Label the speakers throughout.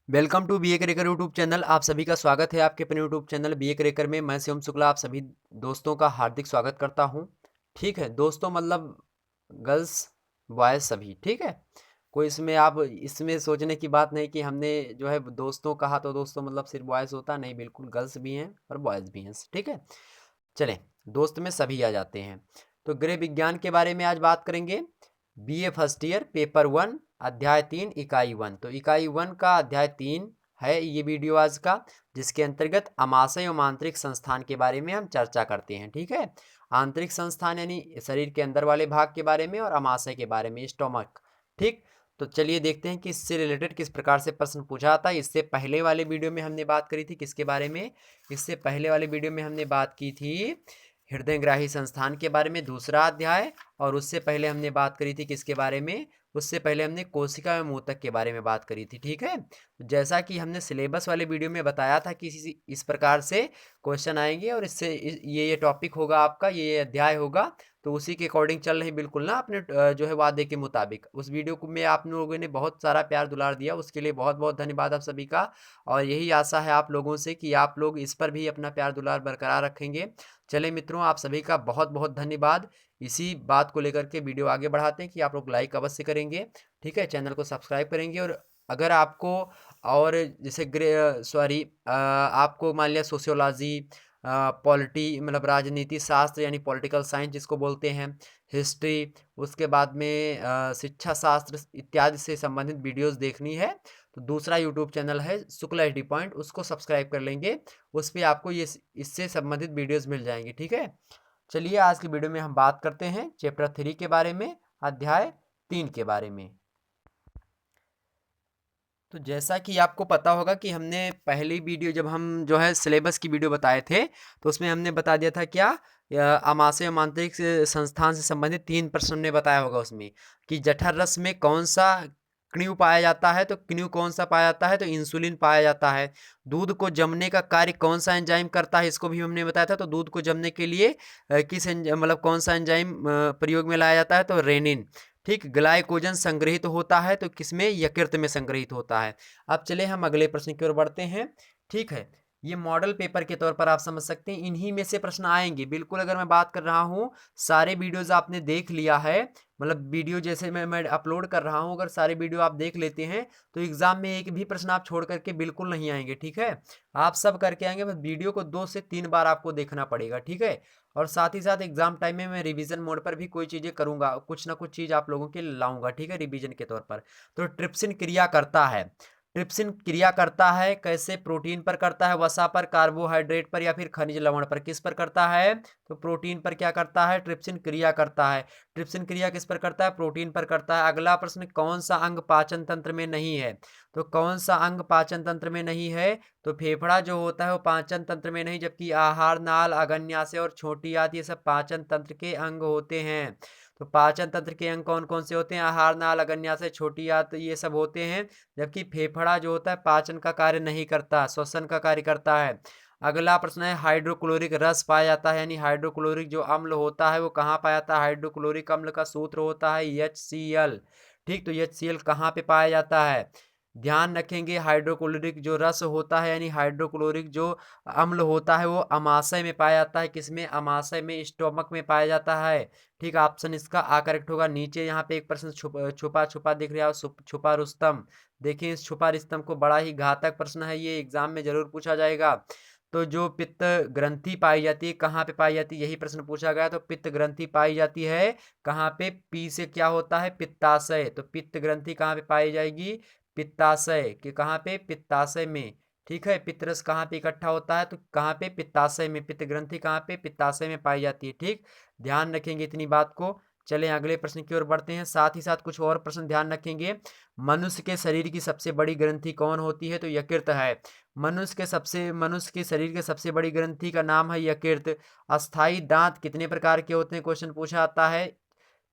Speaker 1: Welcome to BA cracker YouTube channel. आप सभी का स्वागत है आपके अपने यूट्यूब चैनल बीए क्रेकर में। मैं शिवम शुक्ला आप सभी दोस्तों का हार्दिक स्वागत करता हूं। ठीक है दोस्तों, मतलब गर्ल्स बॉयज़ सभी, ठीक है। कोई इसमें आप इसमें सोचने की बात नहीं कि हमने जो है दोस्तों कहा तो दोस्तों मतलब सिर्फ बॉयज़ होता नहीं, बिल्कुल गर्ल्स भी हैं और बॉयज़ भी हैं, ठीक है। चलें, दोस्त में सभी आ जाते हैं। तो गृह विज्ञान के बारे में आज बात करेंगे। बीए फर्स्ट ईयर पेपर 1 अध्याय 3 इकाई 1। तो इकाई 1 का अध्याय 3 है ये वीडियो आज का, जिसके अंतर्गत अमाशय एवं आंतरिक संस्थान के बारे में हम चर्चा करते हैं। ठीक है, आंतरिक संस्थान यानी शरीर के अंदर वाले भाग के बारे में और अमाशय के बारे में, स्टोमक। ठीक, तो चलिए देखते हैं कि इससे रिलेटेड किस प्रकार से प्रश्न पूछा आता है। इससे पहले वाले वीडियो में हमने बात करी थी किसके बारे में, इससे पहले वाले वीडियो में हमने बात की थी हृदयग्राही संस्थान के बारे में, दूसरा अध्याय। और उससे पहले हमने बात करी थी किसके बारे में, उससे पहले हमने कोशिका एवं ऊतक के बारे में बात करी थी। ठीक है, जैसा कि हमने सिलेबस वाले वीडियो में बताया था कि इस प्रकार से क्वेश्चन आएंगे और इससे ये टॉपिक होगा आपका, ये अध्याय होगा। तो उसी के अकॉर्डिंग चल रही बिल्कुल ना अपने जो है वादे के मुताबिक। उस वीडियो को में आप लोगों ने बहुत सारा प्यार दुलार दिया, उसके लिए बहुत बहुत धन्यवाद आप सभी का। और यही आशा है आप लोगों से कि आप लोग इस पर भी अपना प्यार दुलार बरकरार रखेंगे। चले मित्रों, आप सभी का बहुत बहुत धन्यवाद। इसी बात को लेकर के वीडियो आगे बढ़ाते हैं कि आप लोग लाइक अवश्य करेंगे, ठीक है, चैनल को सब्सक्राइब करेंगे। और अगर आपको और जैसे आपको मान लिया सोशियोलॉजी, पॉलिटी मतलब राजनीति शास्त्र यानी पॉलिटिकल साइंस जिसको बोलते हैं, हिस्ट्री, उसके बाद में शिक्षा शास्त्र इत्यादि से संबंधित वीडियोस देखनी है तो दूसरा यूट्यूब चैनल है शुक्ला एचडी पॉइंट, उसको सब्सक्राइब कर लेंगे। उस पर आपको ये इससे संबंधित वीडियोस मिल जाएंगे। ठीक है, चलिए आज की वीडियो में हम बात करते हैं चैप्टर 3 के बारे में, अध्याय 3 के बारे में। तो जैसा कि आपको पता होगा कि हमने पहली वीडियो जब हम जो है सिलेबस की वीडियो बताए थे तो उसमें हमने बता दिया था क्या, आमाशय एवं आंतरिक संस्थान से संबंधित 3 प्रश्न हमने बताया होगा उसमें कि जठर रस में कौन सा क्न्यू पाया जाता है, तो क्न्यू कौन सा पाया जाता है, तो इंसुलिन पाया जाता है। दूध को जमने का कार्य कौन सा एंजाइम करता है, इसको भी हमने बताया था। तो दूध को जमने के लिए मतलब कौन सा एंजाइम प्रयोग में लाया जाता है, तो रेनिन। ठीक, ग्लाइकोजन संग्रहित होता है तो किसमें, यकृत में संग्रहित होता है। अब चले हम अगले प्रश्न की ओर बढ़ते हैं। ठीक है, ये मॉडल पेपर के तौर पर आप समझ सकते हैं, इन्हीं में से प्रश्न आएंगे बिल्कुल। अगर मैं बात कर रहा हूँ, सारे वीडियोज आपने देख लिया है, मतलब वीडियो जैसे मैं अपलोड कर रहा हूँ, अगर सारे वीडियो आप देख लेते हैं तो एग्जाम में एक भी प्रश्न आप छोड़ करके बिल्कुल नहीं आएंगे। ठीक है, आप सब करके आएंगे, बस वीडियो को 2 से 3 बार आपको देखना पड़ेगा। ठीक है, और साथ ही साथ एग्जाम टाइम में मैं रिवीजन मोड पर भी कोई चीज़ें करूंगा, कुछ ना कुछ चीज़ आप लोगों के लाऊंगा। ठीक है, रिवीजन के तौर पर। तो ट्रिप्सिन क्रिया करता है, ट्रिप्सिन क्रिया करता है कैसे, प्रोटीन पर करता है, वसा पर, कार्बोहाइड्रेट पर, या फिर खनिज लवण पर, किस पर करता है, तो प्रोटीन पर क्या करता है, ट्रिप्सिन क्रिया करता है। ट्रिप्सिन क्रिया किस पर करता है, प्रोटीन पर करता है। अगला प्रश्न, कौन सा अंग पाचन तंत्र में नहीं है, तो कौन सा अंग पाचन तंत्र में नहीं है, तो फेफड़ा जो होता है वो पाचन तंत्र में नहीं, जबकि आहार नाल, अग्न्याशय और छोटी आंत ये सब पाचन तंत्र के अंग होते हैं। तो पाचन तंत्र के अंग कौन कौन से होते हैं, आहार नाल, अग्न्याशय, छोटी आंत ये सब होते हैं। जबकि फेफड़ा जो होता है पाचन का कार्य नहीं करता, श्वसन का कार्य करता है। अगला प्रश्न है, हाइड्रोक्लोरिक रस पाया जाता है, यानी हाइड्रोक्लोरिक जो अम्ल होता है वो कहाँ पाया जाता है, हाइड्रोक्लोरिक अम्ल का सूत्र होता है HCl। ठीक, तो HCl कहाँ पे पाया जाता है, ध्यान रखेंगे हाइड्रोक्लोरिक जो रस होता है यानी हाइड्रोक्लोरिक जो अम्ल होता है वो अमाशय में पाया जाता है, किसमें, अमाशय में, स्टोमक में पाया जाता है। ठीक, ऑप्शन इसका आ करेक्ट होगा। नीचे यहाँ पे एक प्रश्न छुपा छुपा दिख रहा है, छुपा रुस्तम। देखिए इस छुपा रुस्तम को, बड़ा ही घातक प्रश्न है, ये एग्जाम में जरूर पूछा जाएगा। तो जो पित्त ग्रंथि पाई जाती है कहाँ पे पाई जाती है, यही प्रश्न पूछा गया। तो पित्त ग्रंथि पाई जाती है कहाँ पे, पी से क्या होता है, पित्ताशय। तो पित्त ग्रंथि कहाँ पे पाई जाएगी, पित्ताशय के, कहाँ पे, पित्ताशय में। ठीक है, पित्तरस कहाँ पे इकट्ठा होता है, तो कहाँ पे, पित्ताशय में। पित्त ग्रंथि कहाँ पे, पित्ताशय में पाई जाती है। ठीक, ध्यान रखेंगे इतनी बात को। चलें अगले प्रश्न की ओर बढ़ते हैं, साथ ही साथ कुछ और प्रश्न ध्यान रखेंगे। मनुष्य के शरीर की सबसे बड़ी ग्रंथि कौन होती है, तो यकृत है। मनुष्य के शरीर के सबसे बड़ी ग्रंथि का नाम है यकृत। अस्थाई दांत कितने प्रकार के होते हैं, क्वेश्चन पूछा आता है।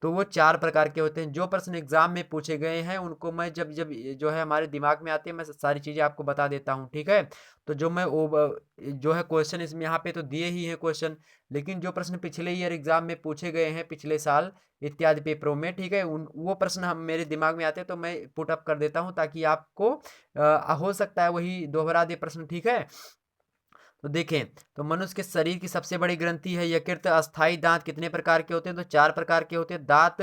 Speaker 1: तो वो 4 प्रकार के होते हैं। जो प्रश्न एग्जाम में पूछे गए हैं उनको मैं जब जब जो है हमारे दिमाग में आते हैं मैं सारी चीज़ें आपको बता देता हूँ, ठीक है। तो जो मैं जो है क्वेश्चन इसमें यहाँ पे तो दिए ही हैं क्वेश्चन, लेकिन जो प्रश्न पिछले ईयर एग्जाम में पूछे गए हैं पिछले साल इत्यादि पेपरों में, ठीक है, उन वो प्रश्न हम मेरे दिमाग में आते हैं तो मैं पुट अप कर देता हूँ ताकि आपको हो सकता है वही दोहरा दे प्रश्न, ठीक है। तो देखें, तो मनुष्य के शरीर की सबसे बड़ी ग्रंथि है यकृत। अस्थाई दांत कितने प्रकार के होते हैं? तो 4 प्रकार के होते हैं। दांत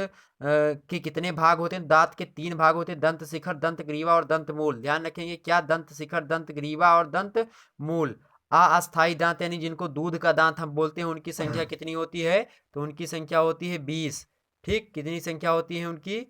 Speaker 1: के कितने भाग होते हैं? दांत के 3 भाग होते हैं, दंत शिखर, दंत ग्रीवा और दंत मूल। ध्यान रखेंगे क्या? दंत शिखर, दंत ग्रीवा और दंत मूल। अस्थाई दांत यानी जिनको दूध का दांत हम बोलते हैं उनकी संख्या कितनी होती है? तो उनकी संख्या होती है 20। ठीक, कितनी संख्या होती है उनकी?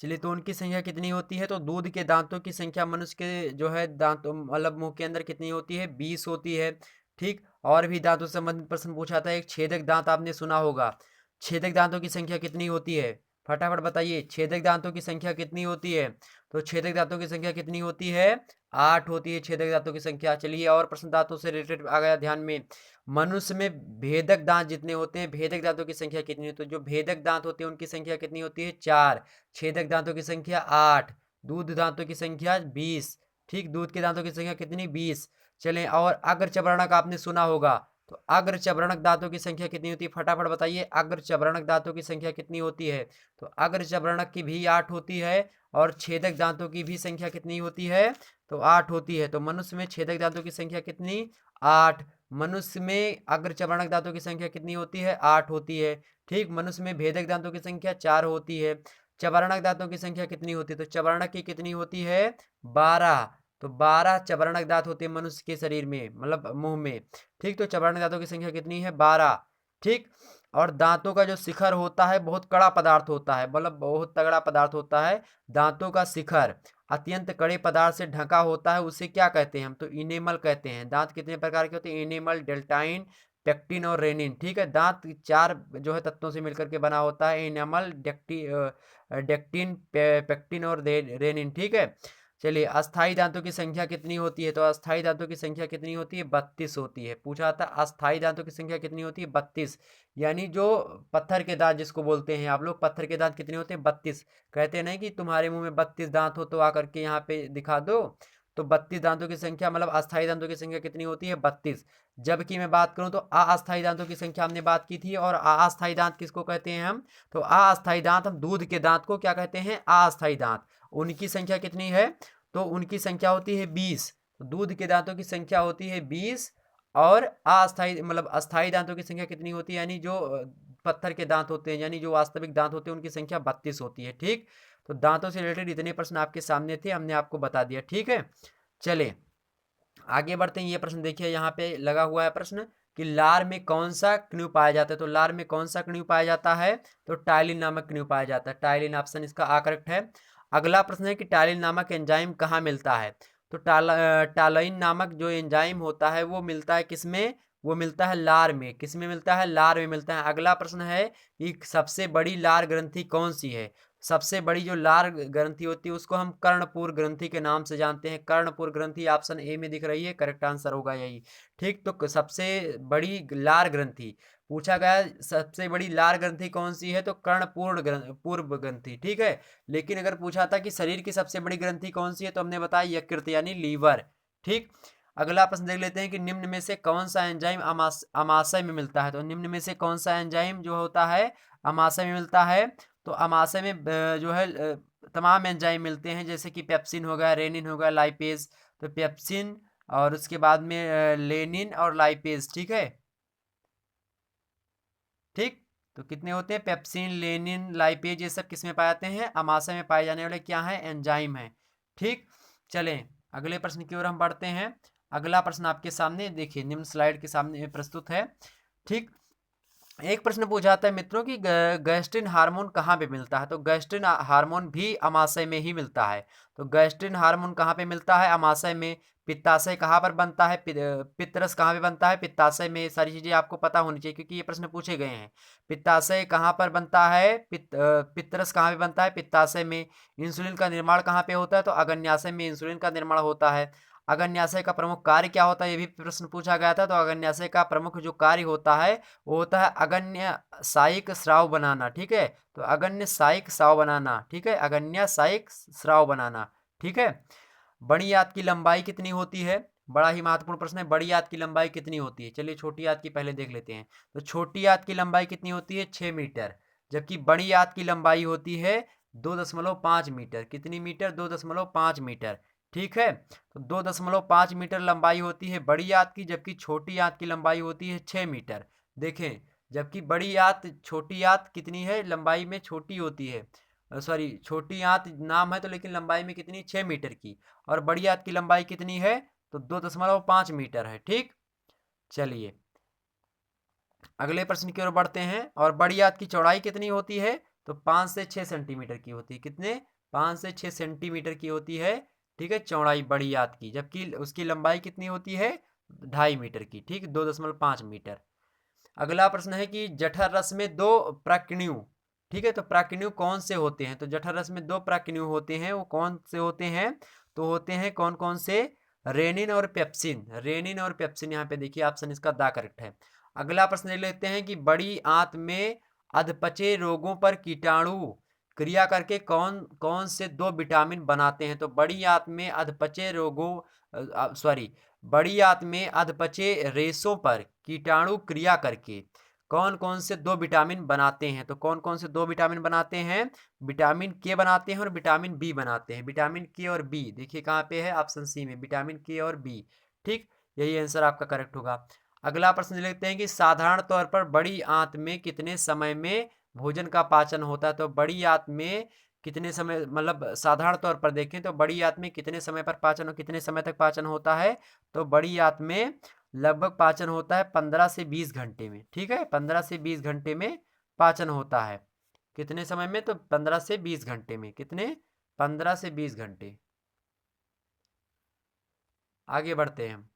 Speaker 1: चलिए, तो उनकी संख्या कितनी होती है? तो दूध के दांतों की संख्या मनुष्य के जो है दांतों मतलब मुंह के अंदर कितनी होती है? 20 होती है। ठीक, और भी दांतों से संबंधित प्रश्न पूछा था। एक छेदक दांत आपने सुना होगा। छेदक दांतों की संख्या कितनी होती है? फटाफट बताइए, छेदक दांतों की संख्या कितनी होती है? तो छेदक दांतों की संख्या कितनी होती है? 8 होती है छेदक दांतों की संख्या। चलिए, और प्रश्न दांतों से रिलेटेड आ गया ध्यान में। मनुष्य में भेदक दांत जितने होते हैं, भेदक दांतों की संख्या कितनी होती है? तो जो भेदक दांत होते हैं उनकी संख्या कितनी होती है? 4। छेदक दांतों की संख्या 8। दूध दांतों की संख्या 20। ठीक, दूध के दांतों की संख्या कितनी? 20। चलें, और अग्रचर्वणक आपने सुना होगा। तो अग्रचर्वणक दांतों की संख्या कितनी होती है? फटाफट बताइए, अग्रचर्वणक दांतों की संख्या कितनी होती है? तो अग्रचर्वणक की भी 8 होती है, और छेदक दांतों की भी संख्या कितनी होती है? तो 8 होती है। तो मनुष्य में छेदक दांतों की संख्या कितनी? 8। मनुष्य में अग्रचर्वणक दांतों की संख्या कितनी होती है? 8 होती है। ठीक, मनुष्य में भेदक दांतों की संख्या 4 होती है। चबर्णक दांतों की संख्या कितनी होती है? तो चबर्णक की कितनी होती है? 12। तो 12 चबर्णक दांत होते हैं मनुष्य के शरीर में, मतलब मुंह में। ठीक, तो चबर्णक दांतों की संख्या कितनी है? 12। ठीक, और दांतों का जो शिखर होता है बहुत कड़ा पदार्थ होता है, मतलब बहुत तगड़ा पदार्थ होता है। दांतों का शिखर अत्यंत कड़े पदार्थ से ढका होता है, उसे क्या कहते हैं हम? तो इनेमल कहते हैं। दांत कितने प्रकार के होते हैं? इनेमल, डेल्टाइन, पेक्टिन और रेनिन। ठीक है, दांत 4 जो है तत्वों से मिलकर के बना होता है, इनेमल, डेक्टिन, पेक्टिन और रेनिन। ठीक है, चलिए, अस्थाई दांतों की संख्या कितनी होती है? तो अस्थाई दांतों की संख्या कितनी होती है? 32 होती है। पूछा था अस्थाई दांतों की संख्या कितनी होती है? 32। यानी जो पत्थर के दांत जिसको बोलते हैं आप लोग, पत्थर के दांत कितने होते हैं? 32। कहते नहीं कि तुम्हारे मुंह में 32 दांत हो तो आकर के यहाँ पे दिखा दो। तो 32 दांतों की संख्या मतलब अस्थाई दांतों की संख्या कितनी होती है? 32। जबकि मैं बात करूं तो अस्थाई दांतों की संख्या हमने बात की थी, और अस्थाई दांत किसको कहते हैं हम? तो अस्थाई दांत हम दूध के दांत को क्या कहते हैं? अस्थाई दांत। उनकी संख्या कितनी है? तो उनकी संख्या होती है 20। दूध के दांतों की संख्या होती है 20, और अस्थाई मतलब अस्थाई दांतों की संख्या कितनी होती है? यानी जो पत्थर के दांत होते हैं, यानी जो वास्तविक दांत होते हैं, उनकी संख्या 32 होती है। ठीक, तो दांतों से रिलेटेड इतने प्रश्न आपके सामने थे, हमने आपको बता दिया। ठीक है, चले आगे बढ़ते हैं। ये प्रश्न देखिए, यहाँ पे लगा हुआ है प्रश्न कि लार में कौन सा कण्व पाया जाता है? तो लार में कौन सा कण्व पाया जाता है? तो टाइलिन नामक कण्व पाया जाता है। टाइलिन ऑप्शन इसका करेक्ट है। अगला प्रश्न है कि टाइलिन नामक एंजाइम कहाँ मिलता है? तो टालाइन नामक जो एंजाइम होता है वो मिलता है किसमें? वो मिलता है लार में। किसमें मिलता है? लार में मिलता है। अगला प्रश्न है कि सबसे बड़ी लार ग्रंथि कौन सी है? सबसे बड़ी जो लार ग्रंथि होती है उसको हम कर्णपूर ग्रंथि के नाम से जानते हैं। कर्णपूर ग्रंथि ऑप्शन ए में दिख रही है, करेक्ट आंसर होगा यही। ठीक, तो सबसे बड़ी लार ग्रंथि पूछा गया, सबसे बड़ी लार ग्रंथि कौन सी है? तो पूर्व ग्रंथि। ठीक है, लेकिन अगर पूछा था कि शरीर की सबसे बड़ी ग्रंथि कौन सी है, तो हमने बताया यकृत यानी लीवर। ठीक, अगला प्रश्न देख लेते हैं कि निम्न में से कौन सा एंजाइम अमाशय में मिलता है? तो निम्न में से कौन सा एंजाइम जो होता है अमाशय में मिलता है? तो अमाशय में जो है तमाम एंजाइम मिलते हैं, जैसे कि पेप्सिन हो गया, रेनिन हो गया, लाइपेज। तो पेप्सिन और उसके बाद में लेनिन और लाइपेज। ठीक है, ठीक, तो कितने होते हैं? पेप्सिन, लेनिन, लाइपेज, ये सब किस में पाए जाते हैं? अमाशय में पाए जाने वाले क्या है? एंजाइम है। ठीक, चलें अगले प्रश्न की ओर हम बढ़ते हैं। अगला प्रश्न आपके सामने देखिए, निम्न स्लाइड के सामने प्रस्तुत है। ठीक, एक प्रश्न पूछा था मित्रों कि गैस्ट्रिन हार्मोन कहाँ पे मिलता है? तो गैस्ट्रिन हार्मोन भी अमाशय में ही मिलता है। तो गैस्ट्रिन हार्मोन कहाँ पे मिलता है? अमाशय में। पित्ताशय कहाँ पर बनता है? पित्तरस कहाँ पे बनता है? पित्ताशय में। सारी चीजें आपको पता होनी चाहिए क्योंकि ये प्रश्न पूछे गए हैं। पित्ताशय कहाँ पर बनता है? पित्तरस कहाँ पे बनता है? पित्ताशय में। इंसुलिन का निर्माण कहाँ पे होता है? तो अग्न्याशय में इंसुलिन का निर्माण होता है। अग्न्याशय का प्रमुख कार्य क्या होता है? ये भी प्रश्न पूछा गया था। तो अग्न्याशय का प्रमुख जो कार्य होता है वो होता है अगन्य साइक स्राव बनाना। ठीक है, तो अगन्य साइक स्राव बनाना। ठीक है, अगन्य साइक स्राव बनाना। ठीक है। बड़ी आंत की लंबाई कितनी होती है? बड़ा ही महत्वपूर्ण प्रश्न है। बड़ी आंत की लंबाई कितनी होती है? चलिए छोटी आंत की पहले देख लेते हैं। तो छोटी आंत की लंबाई कितनी होती है? 6 मीटर। जबकि बड़ी आंत की लंबाई होती है 2.5 मीटर। कितनी मीटर? 2.5 मीटर। ठीक है, तो 2.5 मीटर लंबाई होती है बड़ी आंत की, जबकि छोटी आंत की लंबाई होती है 6 मीटर। देखें, जबकि बड़ी आंत छोटी आंत कितनी है लंबाई में? छोटी होती है, सॉरी, छोटी आंत नाम है तो लेकिन लंबाई में कितनी? 6 मीटर की। और बड़ी आंत की लंबाई कितनी है? तो 2.5 मीटर है। ठीक, चलिए अगले प्रश्न की ओर बढ़ते हैं। और बड़ी आंत की चौड़ाई कितनी होती है? तो 5 से 6 सेंटीमीटर की होती है। कितने? 5 से 6 सेंटीमीटर की होती है। ठीक है, चौड़ाई बड़ी आंत की, जबकि उसकी लंबाई कितनी होती है? 2.5 मीटर की। ठीक, 2.5 मीटर। अगला प्रश्न है कि जठर रस में दो प्राक्कणु, ठीक है, तो प्राक्कणु कौन से होते हैं? तो जठर रस में दो प्राक्कणु होते हैं, वो कौन से होते हैं? तो होते हैं कौन कौन से? रेनिन और पेप्सिन। रेनिन और पेप्सिन, यहाँ पे देखिए ऑप्शन इसका दा करेक्ट है। अगला प्रश्न ले लेते हैं कि बड़ी आंत में अधपचे रोगों पर कीटाणु क्रिया करके कौन कौन से दो विटामिन बनाते हैं? तो बड़ी आंत में अधपचे रोगों, सॉरी, बड़ी आंत में अधपचे रेशों पर कीटाणु क्रिया करके कौन कौन से दो विटामिन बनाते हैं? तो कौन कौन से दो विटामिन बनाते हैं? विटामिन के बनाते हैं और विटामिन बी बनाते हैं। विटामिन के और बी देखिए कहाँ पे है? ऑप्शन सी में, विटामिन के और बी। ठीक, यही आंसर आपका करेक्ट होगा। अगला प्रश्न लिखते हैं कि साधारण तौर पर बड़ी आंत में कितने समय में भोजन का पाचन होता है? तो बड़ी आंत में कितने समय, मतलब साधारण तौर पर देखें तो बड़ी आंत में कितने समय पर पाचन और कितने समय तक पाचन होता है? तो बड़ी आंत में लगभग पाचन होता है 15 से 20 घंटे में। ठीक है, 15 से 20 घंटे में पाचन होता है। कितने समय में? तो 15 से 20 घंटे में। कितने? 15 से 20 घंटे। आगे बढ़ते हैं।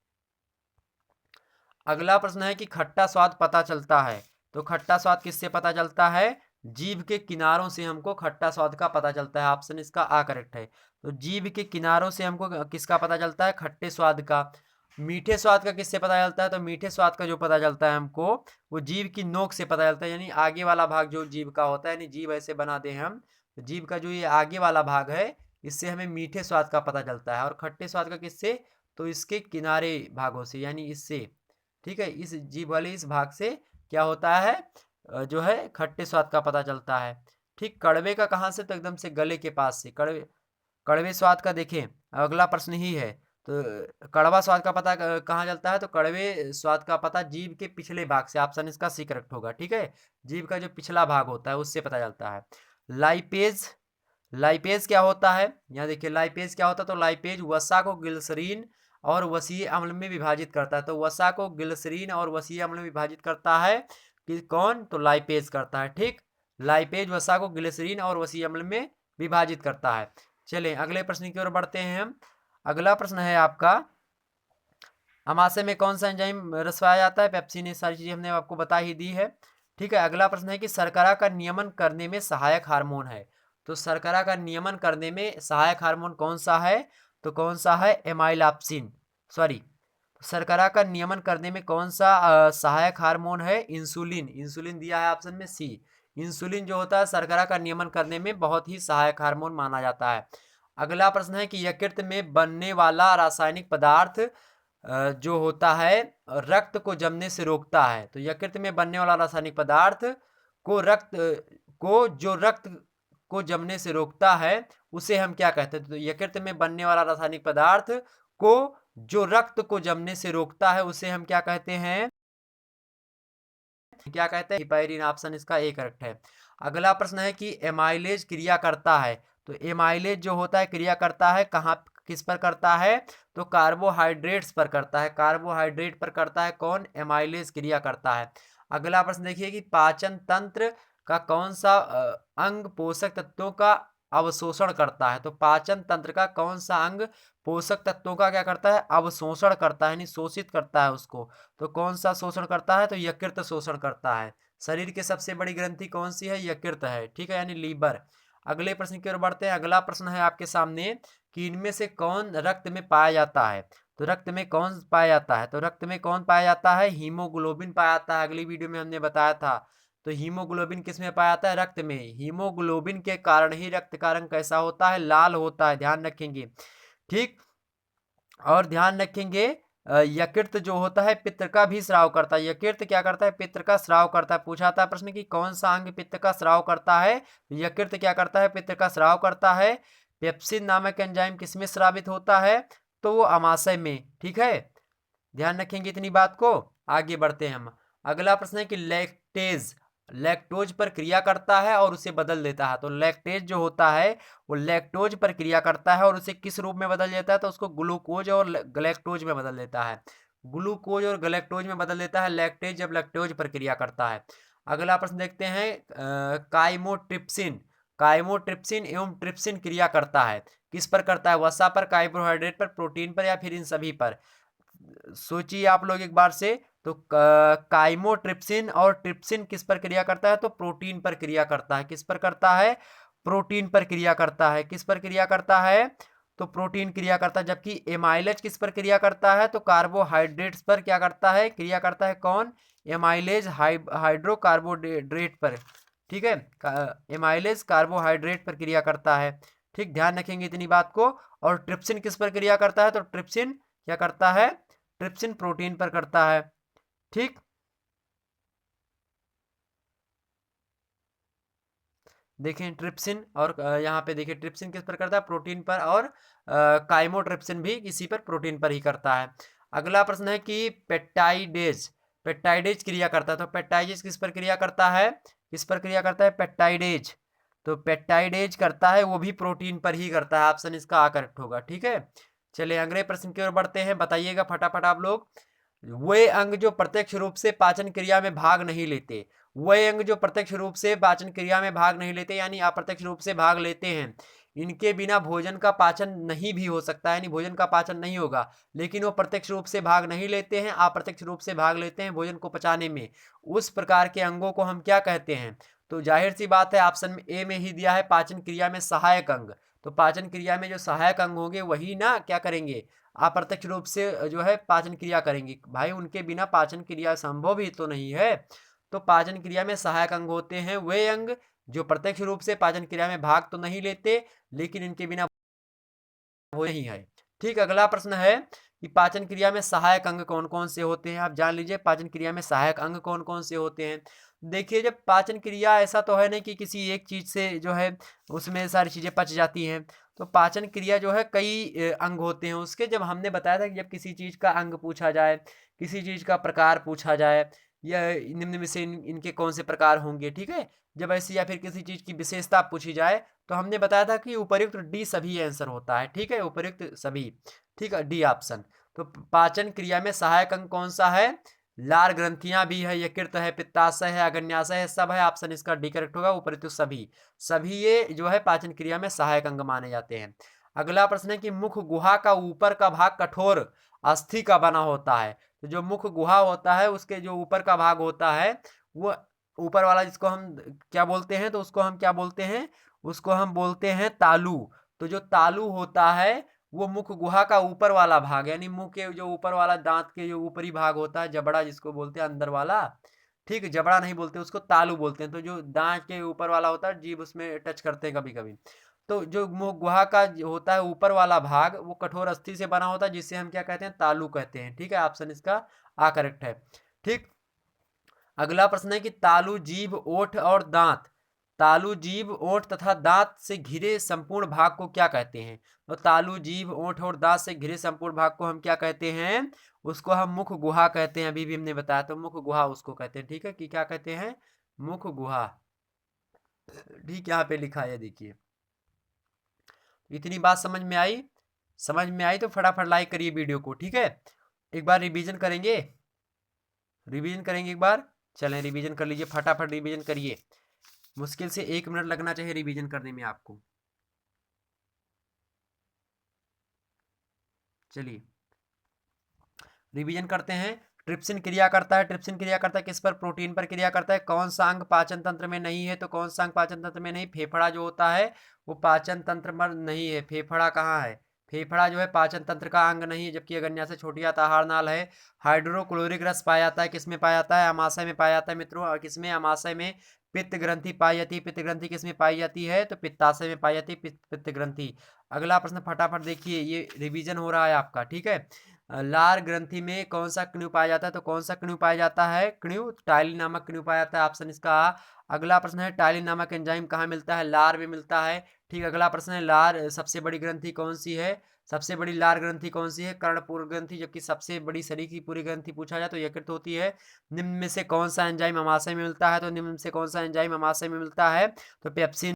Speaker 1: अगला प्रश्न है कि खट्टा स्वाद पता चलता है। तो खट्टा स्वाद किससे पता चलता है? जीभ के किनारों से हमको खट्टा स्वाद का पता चलता है। ऑप्शन इसका आ करेक्ट है। तो जीभ के किनारों से हमको किसका पता चलता है? खट्टे स्वाद का। मीठे स्वाद का किससे पता चलता है? तो मीठे स्वाद का जो पता चलता है हमको, वो जीभ की नोक से पता चलता है, यानी आगे वाला भाग जो जीभ का होता है, यानी जीभ ऐसे बना दे हम, तो जीभ का जो ये आगे वाला भाग है, इससे हमें मीठे स्वाद का पता चलता है। और खट्टे स्वाद का किससे? तो इसके किनारे भागों से, यानी इससे। ठीक है, इस जीभ वाले इस भाग से क्या होता है? जो है खट्टे स्वाद का पता चलता है। ठीक, कड़वे का कहाँ से? तो एकदम से गले के पास से। कड़वे, कड़वे स्वाद का देखें, अगला प्रश्न ही है। तो कड़वा स्वाद का पता कहाँ चलता है? तो कड़वे स्वाद का पता जीभ के पिछले भाग से। ऑप्शन इसका सी करेक्ट होगा। ठीक है, जीभ का जो पिछला भाग होता है उससे पता चलता है। लाइपेज, लाइपेज क्या होता है? यहाँ देखिए लाइपेज क्या होता है? तो लाइपेज वसा को ग्लिसरीन और वसीय अम्ल में विभाजित करता है। तो वसा को ग्लिसरीन और वसीय अम्ल में विभाजित करता है कि कौन? तो लाइपेज करता है। ठीक, लाइपेज वसा को ग्लिसरीन और वसीय अम्ल में विभाजित करता है। चलिए अगले प्रश्न की ओर बढ़ते हैं हम। अगला प्रश्न है आपका, अमाशय में कौन सा एंजाइम रसवाया जाता है? पेप्सिन। ये सारी चीजें हमने आपको बता ही दी है। ठीक है, अगला प्रश्न है कि शर्करा का नियमन करने में सहायक हार्मोन है। तो शर्करा का नियमन करने में सहायक हार्मोन कौन सा है? तो कौन सा है? एमाइलॉप्सिन, सॉरी, शर्करा का नियमन करने में कौन सा सहायक हार्मोन है? इंसुलिन। इंसुलिन दिया है ऑप्शन में सी। इंसुलिन जो होता है शर्करा का नियमन करने में बहुत ही सहायक हार्मोन माना जाता है। अगला प्रश्न है कि यकृत में बनने वाला रासायनिक पदार्थ जो होता है रक्त को जमने से रोकता है। तो यकृत में बनने वाला रासायनिक पदार्थ को रक्त को जमने से रोकता है, उसे हम क्या कहते हैं? तो यकृत में बनने वाला रासायनिक पदार्थ को जो रक्त को जमने से रोकता है उसे हम क्या कहते हैं? क्या कहते हैं? हिपैरिन। ऑप्शन इसका ए करेक्ट है। अगला प्रश्न है कि एमाइलेज क्रिया करता है। तो एमाइलेज जो होता है क्रिया करता है कहाँ, किस पर करता है? तो कार्बोहाइड्रेट्स पर करता है। कार्बोहाइड्रेट पर करता है कौन? एमाइलेज क्रिया करता है। अगला प्रश्न देखिए कि पाचन तंत्र का कौन सा अंग पोषक तत्वों का अवशोषण करता है। तो पाचन तंत्र का कौन सा अंग पोषक तत्वों का क्या करता है? अवशोषण करता है, यानी शोषित करता है उसको। तो कौन सा शोषण करता है? तो यकृत शोषण करता है। शरीर की सबसे बड़ी ग्रंथि कौन सी है? यकृत है, ठीक है, यानी लीवर। अगले प्रश्न की ओर बढ़ते हैं। अगला प्रश्न है आपके सामने कि इनमें से कौन रक्त में पाया जाता है? तो रक्त में कौन पाया जाता है? तो रक्त में कौन पाया जाता है? हीमोग्लोबिन पाया जाता है। अगली वीडियो में हमने बताया था। तो हीमोग्लोबिन किस में पाया जाता है? रक्त में। हीमोग्लोबिन के कारण ही रक्त का रंग कैसा होता है? लाल होता है, ध्यान रखेंगे, ठीक। और ध्यान रखेंगे यकृत जो होता है पित्त का भी स्राव करता है। यकृत क्या करता है? पित्त का स्राव करता है। पूछा था प्रश्न कि कौन सा अंग पित्त का स्राव करता है? यकृत क्या करता है? पित्त का स्राव करता है। पेप्सिन नामक एंजाइम किसमें स्रावित होता है? तो वो अमाशय में, ठीक है, ध्यान रखेंगे इतनी बात को। आगे बढ़ते हैं हम। अगला प्रश्न है कि लैक्टेज लैक्टोज पर क्रिया करता है और उसे बदल देता है। तो लैक्टेज जो होता है वो लैक्टोज पर क्रिया करता है और उसे किस रूप में बदल देता है? तो उसको ग्लूकोज और गलैक्टोज में बदल देता है। ग्लूकोज और गलैक्टोज में बदल देता है लैक्टेज जब लैक्टोज पर क्रिया करता है। अगला प्रश्न देखते हैं। काइमोट्रिप्सिन काइमोट्रिप्सिन एवं ट्रिप्सिन क्रिया करता है, किस पर करता है? वसा पर, कार्बोहाइड्रेट पर, प्रोटीन पर, या फिर इन सभी पर? सोचिए आप लोग एक बार से। तो काइमोट्रिप्सिन और ट्रिप्सिन किस पर क्रिया करता है? तो प्रोटीन पर क्रिया करता है। किस पर करता है? प्रोटीन पर क्रिया करता है। किस पर क्रिया करता है? तो प्रोटीन क्रिया करता है। जबकि एमाइलेज किस पर क्रिया करता है? तो कार्बोहाइड्रेट्स पर क्या करता है? क्रिया करता है। कौन? एमाइलेज हाइड्रोकार्बोहाइड्रेट पर, ठीक है, एमाइलेज कार्बोहाइड्रेट पर क्रिया करता है, ठीक, ध्यान रखेंगे इतनी बात को। और ट्रिप्सिन किस पर क्रिया करता है? तो ट्रिप्सिन क्या करता है? ट्रिप्सिन प्रोटीन पर करता है, ठीक। देखें ट्रिप्सिन और यहाँ पे देखिए ट्रिप्सिन किस पर करता है? प्रोटीन पर। और काइमोट्रिप्सिन भी किसी पर? प्रोटीन पर ही करता है। अगला प्रश्न है कि पेप्टाइडेज पेप्टाइडेज क्रिया करता है। तो पेप्टाइडेज किस पर क्रिया करता है? किस पर क्रिया करता है? पेप्टाइडेज। तो पेप्टाइडेज करता है वो भी प्रोटीन पर ही करता है। ऑप्शन इसका आ करेक्ट होगा, ठीक है। चलिए अगले प्रश्न की ओर बढ़ते हैं। बताइएगा फटाफट आप लोग। वे अंग जो प्रत्यक्ष रूप से पाचन क्रिया में भाग नहीं लेते वे अंग जो प्रत्यक्ष रूप से पाचन क्रिया में भाग नहीं लेते यानी अप्रत्यक्ष रूप से भाग लेते हैं, इनके बिना भोजन का पाचन नहीं भी हो सकता है, यानी भोजन का पाचन नहीं होगा। लेकिन वो प्रत्यक्ष रूप से भाग नहीं लेते हैं, अप्रत्यक्ष रूप से भाग लेते हैं भोजन को पचाने में। उस प्रकार के अंगों को हम क्या कहते हैं? तो जाहिर सी बात है ऑप्शन में ए में ही दिया है, पाचन क्रिया में सहायक अंग। तो पाचन क्रिया में जो सहायक अंग होंगे वही ना क्या करेंगे? अप्रत्यक्ष रूप से जो है पाचन क्रिया करेंगे। भाई उनके बिना पाचन क्रिया संभव ही तो नहीं है। तो पाचन क्रिया में सहायक अंग होते हैं वे अंग जो प्रत्यक्ष रूप से पाचन क्रिया में भाग तो नहीं लेते, लेकिन इनके बिना वो नहीं है, ठीक। अगला प्रश्न है कि पाचन क्रिया में सहायक अंग कौन कौन से होते हैं? आप जान लीजिए पाचन क्रिया में सहायक अंग कौन कौन से होते हैं। देखिए जब पाचन क्रिया ऐसा तो है नहीं कि किसी एक चीज से जो है उसमें सारी चीजें पच जाती हैं। तो पाचन क्रिया जो है कई अंग होते हैं उसके। जब हमने बताया था कि जब किसी चीज का अंग पूछा जाए, किसी चीज का प्रकार पूछा जाए, या निम्न में से इनके कौन से प्रकार होंगे, ठीक है, जब ऐसी या फिर किसी चीज की विशेषता पूछी जाए तो हमने बताया था कि उपर्युक्त डी सभी आंसर होता है, ठीक है, उपर्युक्त सभी, ठीक है, डी ऑप्शन। तो पाचन क्रिया में सहायक अंग कौन सा है? लार ग्रंथियां भी है, यकृत है, पित्ताशय है, अग्न्याशय है, सब है। ऑप्शन इसका डी करेक्ट होगा, उपर्युक्त सभी। सभी ये जो है पाचन क्रिया में सहायक अंग माने जाते हैं। अगला प्रश्न है कि मुख गुहा का ऊपर का भाग कठोर अस्थि का बना होता है। तो जो मुख गुहा होता है उसके जो ऊपर का भाग होता है वो ऊपर वाला जिसको हम क्या बोलते हैं? तो उसको हम क्या बोलते हैं? उसको हम बोलते हैं तालू। तो जो तालू होता है वो मुख गुहा का ऊपर वाला भाग, यानी मुंह के जो ऊपर वाला दांत के जो ऊपरी भाग होता है, जबड़ा जिसको बोलते हैं अंदर वाला, ठीक, जबड़ा नहीं बोलते उसको, तालू बोलते हैं। तो जो दांत के ऊपर वाला होता है, जीभ उसमें टच करते हैं कभी कभी। तो जो मुंह गुहा का होता है ऊपर वाला भाग वो कठोर अस्थि से बना होता है, जिससे हम क्या कहते हैं? तालू कहते हैं, ठीक है, ऑप्शन इसका आ करेक्ट है, ठीक। अगला प्रश्न है कि तालु जीभ ओठ और दांत तालु जीभ ओठ तथा दांत से घिरे संपूर्ण भाग को क्या कहते हैं? तो तालु जीभ ओठ और दांत से घिरे संपूर्ण भाग को हम क्या कहते हैं? उसको हम मुख गुहा कहते हैं। अभी भी हमने बताया, तो मुख गुहा उसको कहते हैं, ठीक है, कि क्या कहते हैं? मुख गुहा, ठीक, यहाँ पे लिखा है देखिए। इतनी बात समझ में आई? समझ में आई तो फटाफट लाइक करिए वीडियो को, ठीक है। एक बार रिवीजन करेंगे, रिवीजन करेंगे एक बार। चलें रिवीजन कर लीजिए, फटाफट रिवीजन करिए। मुश्किल से 1 मिनट लगना चाहिए रिवीजन करने में आपको। चलिए रिवीजन करते हैं। ट्रिप्सिन क्रिया करता है, ट्रिप्सिन क्रिया करता है किस पर? प्रोटीन पर क्रिया करता है। कौन सा अंग पाचन तंत्र में नहीं है? तो कौन सा अंग पाचन तंत्र में नहीं? फेफड़ा जो होता है वो पाचन तंत्र में नहीं है। फेफड़ा कहाँ है? फेफड़ा जो है पाचन तंत्र का अंग नहीं है, जबकि अग्न्याशय से छोटी आंत आहार नाल है। हाइड्रोक्लोरिक रस पाया जाता है, किसमें पाया जाता है? अमाशय में पाया जाता है मित्रों। और किसमें? अमाशय में। पित्त ग्रंथि पाई जाती है, पित्त ग्रंथि किसमें पाई जाती है? तो पित्ताशय में पाई जाती है पित्त ग्रंथि। अगला प्रश्न फटाफट देखिए, ये रिवीजन हो रहा है आपका, ठीक है। लार ग्रंथि में कौन सा कणु पाया जाता है? तो कौन सा कणु पाया जाता है? कणु टाइलिन नामक कणु पाया जाता है, ऑप्शन इसका। अगला प्रश्न है टाइलिन नामक एंजाइम कहाँ मिलता है? लार में मिलता है। ठीक, अगला प्रश्न है लार सबसे बड़ी ग्रंथि कौन सी है? सबसे बड़ी लार ग्रंथि कौन सी है? कर्णपूर ग्रंथि। जबकि सबसे बड़ी शरीर की पूरी ग्रंथि पूछा जाए तो यकृत होती है। निम्न में से कौन सा एंजाइम अमाशय में मिलता है? तो निम्न में से कौन सा एंजाइम अमाशय में मिलता है? तो पेप्सिन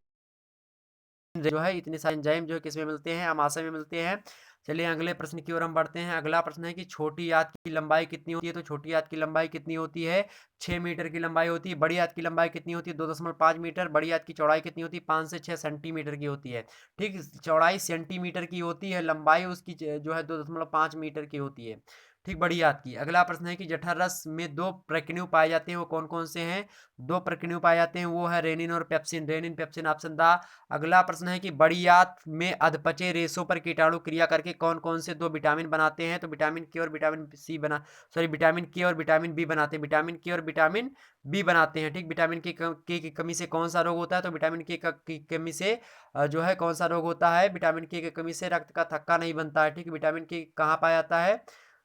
Speaker 1: जो है, इतने सारे एंजाइम जो है किसमें मिलते हैं? अमाशय में मिलते हैं। चलिए अगले प्रश्न की ओर हम बढ़ते हैं। अगला प्रश्न है कि छोटी आंत की लंबाई कितनी होती है? तो छोटी आंत की लंबाई कितनी होती है? 6 मीटर की लंबाई होती है। बड़ी आंत की लंबाई कितनी होती है? 2.5 मीटर। बड़ी आंत की चौड़ाई कितनी होती है? 5 से 6 सेंटीमीटर की होती है। ठीक, चौड़ाई सेंटीमीटर की होती है, लंबाई उसकी जो है 2.5 मीटर की होती है। ठीक, बड़ी आंत की। अगला प्रश्न है कि जठररस में 2 प्रकिण्व पाए जाते हैं, वो कौन कौन से हैं? 2 प्रकिण्व पाए जाते हैं, वो है रेनिन और पेप्सिन। रेनिन पेप्सिन, ऑप्शन दा। अगला प्रश्न है कि बड़ी आंत में अधपचे रेशों पर कीटाणु क्रिया करके कौन कौन से 2 विटामिन बनाते हैं? तो विटामिन के और विटामिन सी बना सॉरी विटामिन के और विटामिन बी बनाते हैं। विटामिन के और विटामिन बी बनाते हैं। ठीक, विटामिन के की कमी से कौन सा रोग होता है? तो विटामिन के की कमी से जो है कौन सा रोग होता है? विटामिन के की कमी से रक्त का थक्का नहीं बनता है। ठीक, विटामिन के कहाँ पाया जाता है?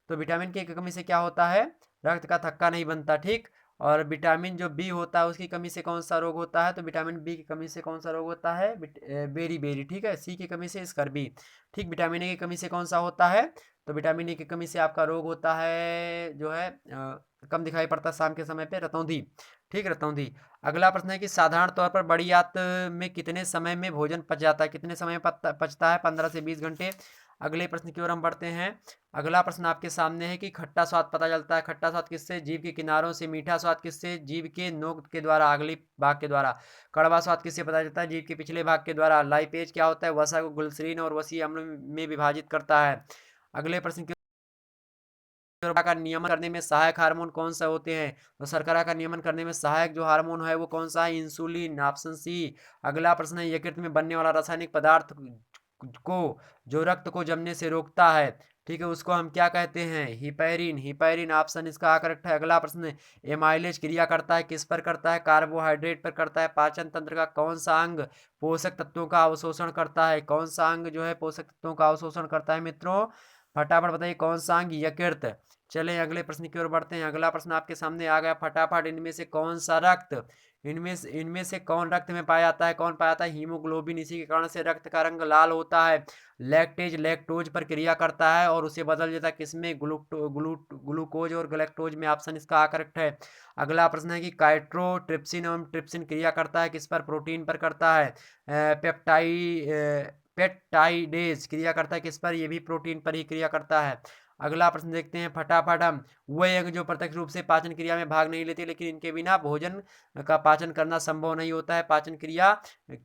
Speaker 1: तो विटामिन के की कमी से क्या होता है? रक्त का थक्का नहीं बनता। ठीक, और विटामिन जो बी होता है उसकी कमी से कौन सा रोग होता है? तो विटामिन बी की कमी से कौन सा रोग होता है? Beriberi. ठीक है, सी की कमी से स्कर्वी। ठीक, विटामिन ए की कमी से कौन सा होता है? तो विटामिन ए की कमी से आपका रोग होता है जो है कम दिखाई पड़ता है शाम के समय पे, रतौंधी। ठीक, रतौंधी। अगला प्रश्न है कि साधारण तौर पर बड़ी आंत में कितने समय में भोजन पच जाता है? कितने समय में पचता है? 15 से 20 घंटे। अगले प्रश्न की ओर हम बढ़ते हैं। अगला प्रश्न आपके सामने है कि खट्टा स्वाद पता चलता है। खट्टा स्वाद किससे? जीभ के किनारों से। मीठा स्वाद किससे? जीभ के नोक के द्वारा, अगली भाग के द्वारा। कड़वा स्वाद किससे पता चलता है? जीभ के पिछले भाग के द्वारा। लाइपेज क्या होता है? वसा को ग्लिसरीन और वसीय अम्ल में विभाजित करता है। अगले प्रश्न की शर्करा का नियमन करने में सहायक हार्मोन कौन सा होते हैं? तो शर्करा का नियमन करने में सहायक जो हार्मोन है वो कौन सा है? Insulin, option C. अगला प्रश्न है यकृत में बनने वाला रासायनिक पदार्थ को जो रक्त को जमने से रोकता है, ठीक है, उसको हम क्या कहते हैं? हिपैरिन। हिपैरिन, ऑप्शन इसका करेक्ट है। अगला प्रश्न, एमाइलेज क्रिया करता है किस पर करता है? कार्बोहाइड्रेट पर करता है। पाचन तंत्र का कौन सा अंग पोषक तत्वों का अवशोषण करता है? कौन सा अंग जो है पोषक तत्वों का अवशोषण करता है मित्रों? फटाफट बताइए कौन सा अंग? यकृत। चलें अगले प्रश्न की ओर बढ़ते हैं। अगला प्रश्न आपके सामने आ गया फटाफट। इनमें से कौन सा रक्त इनमें से कौन रक्त में पाया जाता है? कौन पाया जाता है? हीमोग्लोबिन। इसी के कारण से रक्त का रंग लाल होता है। लैक्टेज लैक्टोज पर क्रिया करता है और उसे बदल देता है किसमें? ग्लूकोज और गैलेक्टोज में। ऑप्शन इसका करेक्ट है। अगला प्रश्न है कि काइट्रोट्रिप्सिन एवं ट्रिप्सिन क्रिया करता है किस पर? प्रोटीन पर करता है। पेप्टाइडेज क्रिया करता है किस पर? ये भी प्रोटीन पर ही क्रिया करता है। अगला प्रश्न देखते हैं फटाफट हम। वह अंग जो प्रत्यक्ष रूप से पाचन क्रिया में भाग नहीं लेते, लेकिन इनके बिना भोजन का पाचन करना संभव नहीं होता है। पाचन क्रिया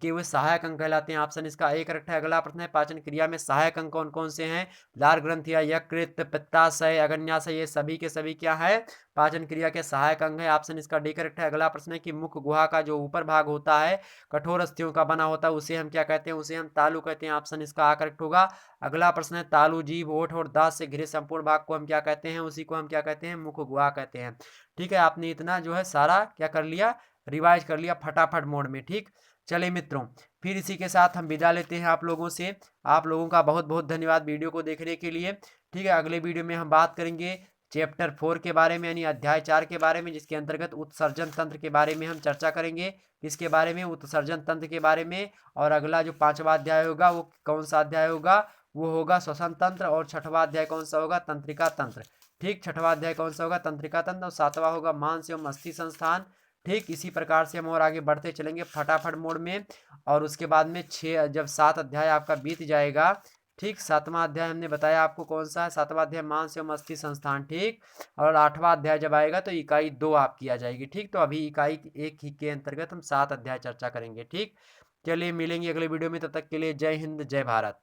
Speaker 1: के वे सहायक अंग कहलाते हैं। ऑप्शन इसका ए करेक्ट है। अगला प्रश्न है पाचन क्रिया में सहायक अंग कौन कौन से हैं? लार ग्रंथियां, यकृत, पित्ताशय, अग्न्याशय, ये सभी के सभी क्या है? पाचन क्रिया के सहायक अंग है। ऑप्शन इसका डी करेक्ट है। अगला प्रश्न है कि मुख गुहा का जो ऊपर भाग होता है कठोर अस्थियों का बना होता है, उसे हम क्या कहते हैं? उसे हम तालु कहते हैं। ऑप्शन इसका करेक्ट होगा। अगला प्रश्न है तालु जीभ, होठ और दांत से घिरे संपूर्ण भाग को हम क्या कहते हैं? उसी को हम क्या कहते हैं? मुख गुहा कहते हैं। ठीक है, आपने इतना जो है सारा क्या कर लिया? रिवाइज कर लिया फटाफट मोड में। ठीक, चले मित्रों, फिर इसी के साथ हम विदा लेते हैं आप लोगों से। आप लोगों का बहुत बहुत धन्यवाद वीडियो को देखने के लिए। ठीक है, अगले वीडियो में हम बात करेंगे चैप्टर 4 के बारे में, यानी अध्याय 4 के बारे में, जिसके अंतर्गत उत्सर्जन तंत्र के बारे में हम चर्चा करेंगे। किसके बारे में? उत्सर्जन तंत्र के बारे में। और अगला जो 5वां अध्याय होगा वो कौन सा अध्याय होगा? वो होगा श्वसन तंत्र। और 6वां अध्याय कौन सा होगा? तंत्रिका तंत्र। ठीक, 6वां अध्याय कौन सा होगा? तंत्रिका तंत्र। और 7वां होगा मांस एवं अस्थि संस्थान। ठीक, इसी प्रकार से हम और आगे बढ़ते चलेंगे फटाफट मोड में। और उसके बाद में जब 7 अध्याय आपका बीत जाएगा, ठीक, 7वां अध्याय हमने बताया आपको कौन सा है? 7वां अध्याय मांस एवं अस्थि संस्थान। ठीक, और 8वां अध्याय जब आएगा तो इकाई 2 आपकी आ जाएगी। ठीक, तो अभी इकाई 1 ही के अंतर्गत हम 7 अध्याय चर्चा करेंगे। ठीक, चलिए मिलेंगे अगले वीडियो में, तब तक के लिए जय हिंद, जय भारत।